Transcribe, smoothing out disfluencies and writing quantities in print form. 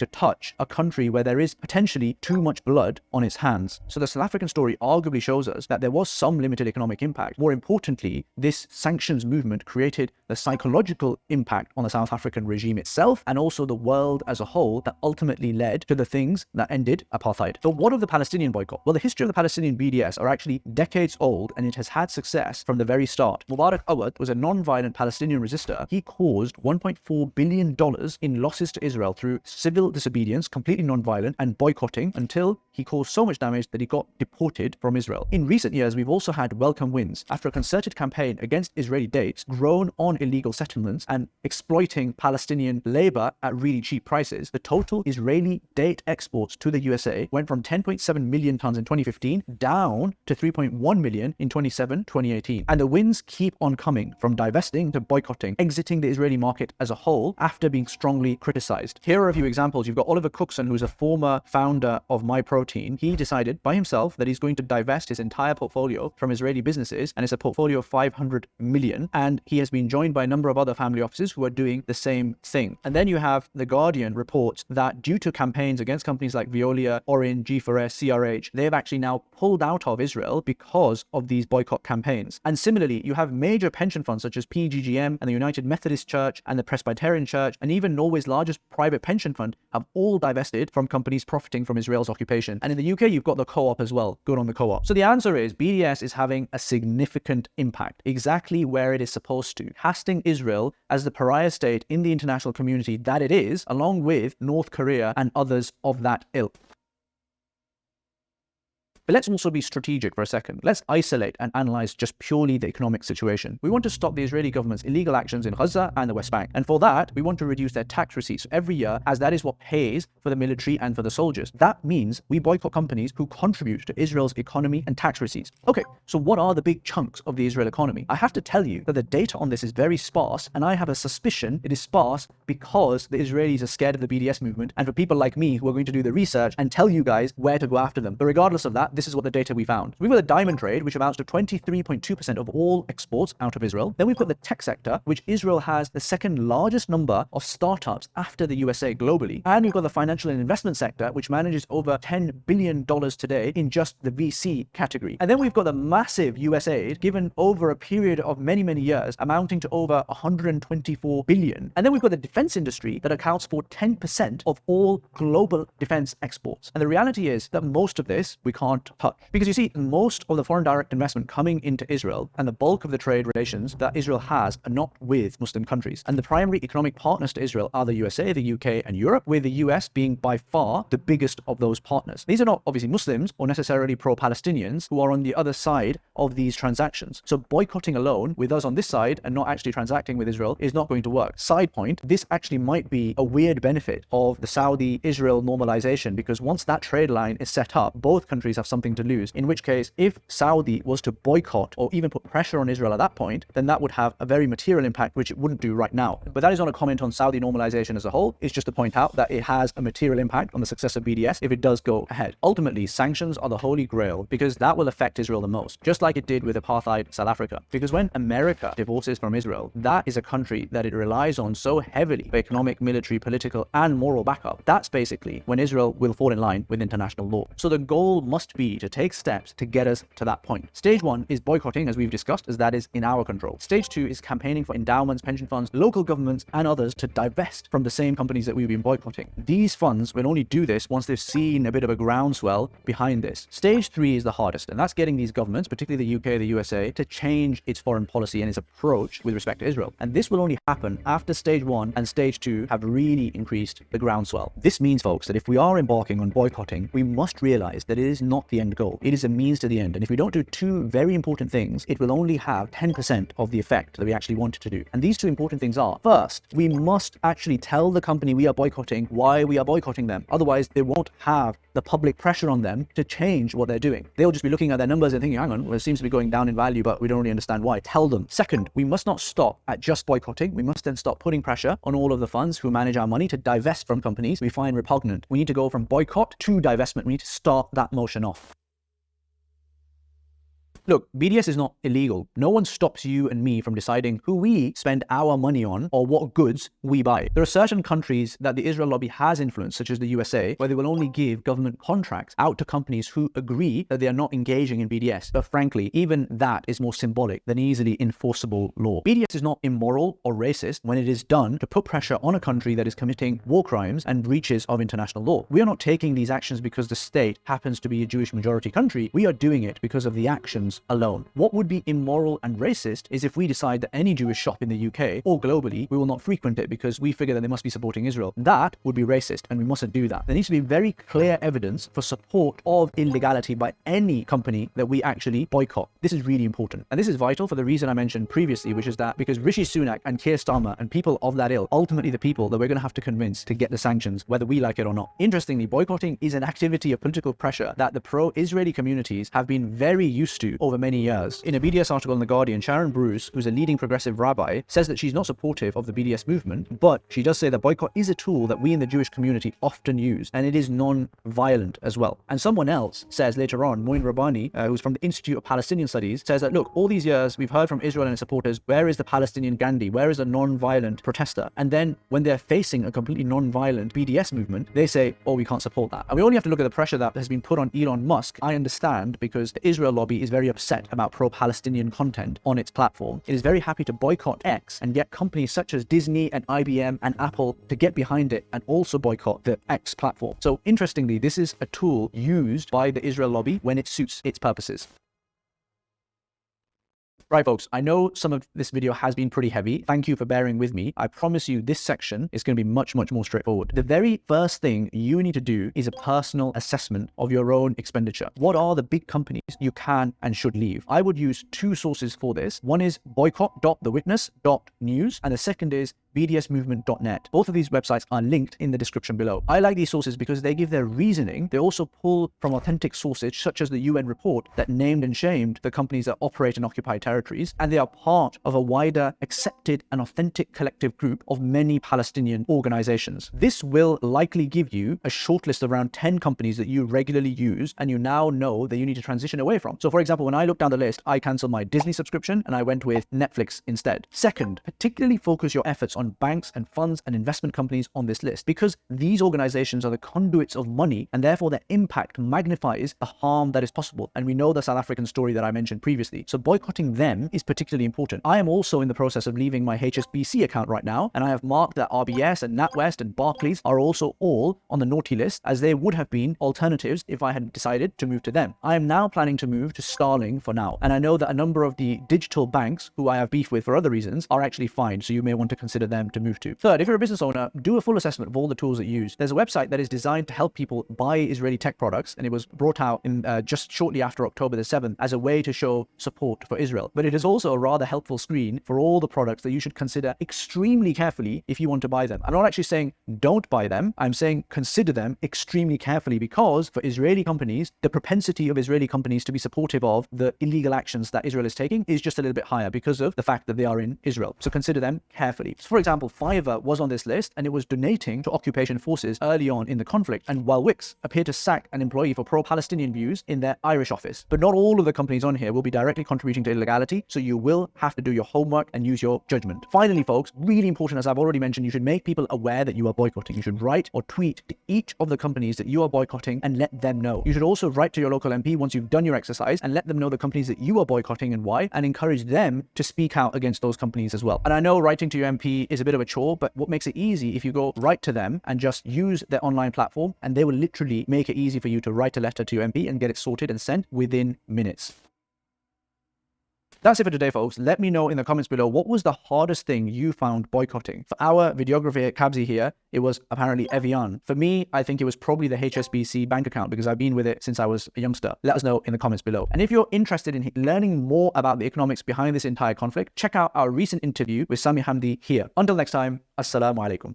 to touch a country where there is potentially too much blood on its hands. So the South African story arguably shows us that there was some limited economic impact. More importantly, this sanctions movement created the psychological impact on the South African regime itself and also the world as a whole that ultimately led to the things that ended apartheid. So what of the Palestinian boycott? Well, the history of the Palestinian BDS are actually decades old, and it has had success from the very start. Mubarak Awad was a non-violent Palestinian resistor. He caused $1.4 billion in losses to Israel through civil disobedience, completely non-violent, and boycotting until he caused so much damage that he got deported from Israel. In recent years, we've also had welcome wins. After a concerted campaign against Israeli dates, grown on illegal settlements, and exploiting Palestinian labor at really cheap prices, the total Israeli date exports to the USA went from 10.7 million tons in 2015 down to 3.1 million in 2018. And the wins keep on coming, from divesting to boycotting, exiting the Israeli market as a whole after being strongly criticized. Here are a few examples. You've got Oliver Cookson, who's a former founder of MyProtein. He decided by himself that he's going to divest his entire portfolio from Israeli businesses, and it's a portfolio of 500 million. And he has been joined by a number of other family offices who are doing the same thing. And then you have The Guardian reports that due to campaigns against companies like Veolia, Orange, G4S, CRH, they've actually now pulled out of Israel because of these boycott campaigns. And similarly, you have major pension funds such as PGGM and the United Methodist Church and the Presbyterian Church, and even Norway's largest private pension fund, have all divested from companies profiting from Israel's occupation. And in the UK, you've got the Co-op as well. Good on the Co-op. So the answer is BDS is having a significant impact, exactly where it is supposed to, casting Israel as the pariah state in the international community that it is, along with North Korea and others of that ilk. But let's also be strategic for a second. Let's isolate and analyze just purely the economic situation. We want to stop the Israeli government's illegal actions in Gaza and the West Bank. And for that, we want to reduce their tax receipts every year, as that is what pays for the military and for the soldiers. That means we boycott companies who contribute to Israel's economy and tax receipts. Okay, so what are the big chunks of the Israel economy? I have to tell you that the data on this is very sparse, and I have a suspicion it is sparse because the Israelis are scared of the BDS movement, and for people like me who are going to do the research and tell you guys where to go after them. But regardless of that, this is what the data we found. We've got the diamond trade, which amounts to 23.2% of all exports out of Israel. Then we've got the tech sector, which Israel has the second largest number of startups after the USA globally. And we've got the financial and investment sector, which manages over $10 billion today in just the VC category. And then we've got the massive US aid given over a period of many, many years, amounting to over 124 billion. And then we've got the defense industry that accounts for 10% of all global defense exports. And the reality is that most of this we can't touch. Because you see, most of the foreign direct investment coming into Israel and the bulk of the trade relations that Israel has are not with Muslim countries. And the primary economic partners to Israel are the USA, the UK, and Europe, with the US being by far the biggest of those partners. These are not obviously Muslims or necessarily pro-Palestinians who are on the other side of these transactions. So boycotting alone with us on this side and not actually transacting with Israel is not going to work. Side point, this actually might be a weird benefit of the Saudi-Israel normalization, because once that trade line is set up, both countries have something to lose. In which case, if Saudi was to boycott or even put pressure on Israel at that point, then that would have a very material impact, which it wouldn't do right now. But that is not a comment on Saudi normalization as a whole. It's just to point out that it has a material impact on the success of BDS if it does go ahead. Ultimately, sanctions are the holy grail because that will affect Israel the most, just like it did with apartheid South Africa. Because when America divorces from Israel, that is a country that it relies on so heavily for economic, military, political, and moral backup. That's basically when Israel will fall in line with international law. So the goal must be to take steps to get us to that point. Stage 1 is boycotting, as we've discussed, as that is in our control. Stage 2 is campaigning for endowments, pension funds, local governments, and others to divest from the same companies that we've been boycotting. These funds will only do this once they've seen a bit of a groundswell behind this. Stage 3 is the hardest, and that's getting these governments, particularly the UK, the USA, to change its foreign policy and its approach with respect to Israel. And this will only happen after stage 1 and stage 2 have really increased the groundswell. This means, folks, that if we are embarking on boycotting, we must realize that it is not the end goal. It is a means to the end. And if we don't do two very important things, it will only have 10% of the effect that we actually wanted to do. And these two important things are, first, we must actually tell the company we are boycotting why we are boycotting them. Otherwise, they won't have the public pressure on them to change what they're doing. They'll just be looking at their numbers and thinking, hang on, well, it seems to be going down in value, but we don't really understand why. Tell them. Second, we must not stop at just boycotting. We must then stop putting pressure on all of the funds who manage our money to divest from companies we find repugnant. We need to go from boycott to divestment. We need to start that motion off. Look, BDS is not illegal. No one stops you and me from deciding who we spend our money on or what goods we buy. There are certain countries that the Israel lobby has influenced, such as the USA, where they will only give government contracts out to companies who agree that they are not engaging in BDS. But frankly, even that is more symbolic than easily enforceable law. BDS is not immoral or racist when it is done to put pressure on a country that is committing war crimes and breaches of international law. We are not taking these actions because the state happens to be a Jewish majority country. We are doing it because of the actions alone. What would be immoral and racist is if we decide that any Jewish shop in the UK or globally, we will not frequent it because we figure that they must be supporting Israel. That would be racist, and we mustn't do that. There needs to be very clear evidence for support of illegality by any company that we actually boycott. This is really important. And this is vital for the reason I mentioned previously, which is that because Rishi Sunak and Keir Starmer and people of that ilk, ultimately the people that we're going to have to convince to get the sanctions, whether we like it or not. Interestingly, boycotting is an activity of political pressure that the pro-Israeli communities have been very used to over many years. In a BDS article in The Guardian, Sharon Bruce, who's a leading progressive rabbi, says that she's not supportive of the BDS movement, but she does say that boycott is a tool that we in the Jewish community often use, and it is non-violent as well. And someone else says later on, Moin Rabbani, who's from the Institute of Palestinian Studies, says that, look, all these years we've heard from Israel and its supporters, where is the Palestinian Gandhi? Where is the non-violent protester? And then when they're facing a completely non-violent BDS movement, they say, oh, we can't support that. And we only have to look at the pressure that has been put on Elon Musk. I understand, because the Israel lobby is very upset about pro-Palestinian content on its platform. It is very happy to boycott X and get companies such as Disney and IBM and Apple to get behind it and also boycott the X platform. So interestingly, this is a tool used by the Israel lobby when it suits its purposes. Right, folks, I know some of this video has been pretty heavy. Thank you for bearing with me. I promise you this section is going to be much more straightforward. The very first thing you need to do is a personal assessment of your own expenditure. What are the big companies you can and should leave? I would use two sources for this. One is boycott.thewitness.news, and the second is bdsmovement.net. Both of these websites are linked in the description below. I like these sources because they give their reasoning. They also pull from authentic sources, such as the UN report that named and shamed the companies that operate in occupied territories, and they are part of a wider, accepted and authentic collective group of many Palestinian organizations. This will likely give you a shortlist of around 10 companies that you regularly use and you now know that you need to transition away from. So for example, when I looked down the list, I canceled my Disney subscription and I went with Netflix instead. Second, particularly focus your efforts on banks and funds and investment companies on this list, because these organizations are the conduits of money and therefore their impact magnifies the harm that is possible. And we know the South African story that I mentioned previously. So boycotting them is particularly important. I am also in the process of leaving my HSBC account right now, and I have marked that RBS and NatWest and Barclays are also all on the naughty list, as they would have been alternatives if I had decided to move to them. I am now planning to move to Starling for now, and I know that a number of the digital banks who I have beef with for other reasons are actually fine, so you may want to consider them to move to. Third, if you're a business owner, do a full assessment of all the tools that you use. There's a website that is designed to help people buy Israeli tech products, and it was brought out in just shortly after October the 7th as a way to show support for Israel. But it is also a rather helpful screen for all the products that you should consider extremely carefully if you want to buy them. I'm not actually saying don't buy them. I'm saying consider them extremely carefully, because for Israeli companies, the propensity of Israeli companies to be supportive of the illegal actions that Israel is taking is just a little bit higher because of the fact that they are in Israel. So consider them carefully. So for example, Fiverr was on this list and it was donating to occupation forces early on in the conflict, and while Wix appeared to sack an employee for pro-Palestinian views in their Irish office. But not all of the companies on here will be directly contributing to illegality, so you will have to do your homework and use your judgment. Finally, folks, really important, as I've already mentioned, you should make people aware that you are boycotting. You should write or tweet to each of the companies that you are boycotting and let them know. You should also write to your local MP once you've done your exercise and let them know the companies that you are boycotting and why, and encourage them to speak out against those companies as well. And I know writing to your MP is a bit of a chore, but what makes it easy if you go right to them and just use their online platform, and they will literally make it easy for you to write a letter to your MP and get it sorted and sent within minutes. That's it for today, folks. Let me know in the comments below, what was the hardest thing you found boycotting? For our videographer, Kabzi here, it was apparently Evian. For me, I think it was probably the HSBC bank account, because I've been with it since I was a youngster. Let us know in the comments below. And if you're interested in learning more about the economics behind this entire conflict, check out our recent interview with Sami Hamdi here. Until next time, Assalamu alaikum.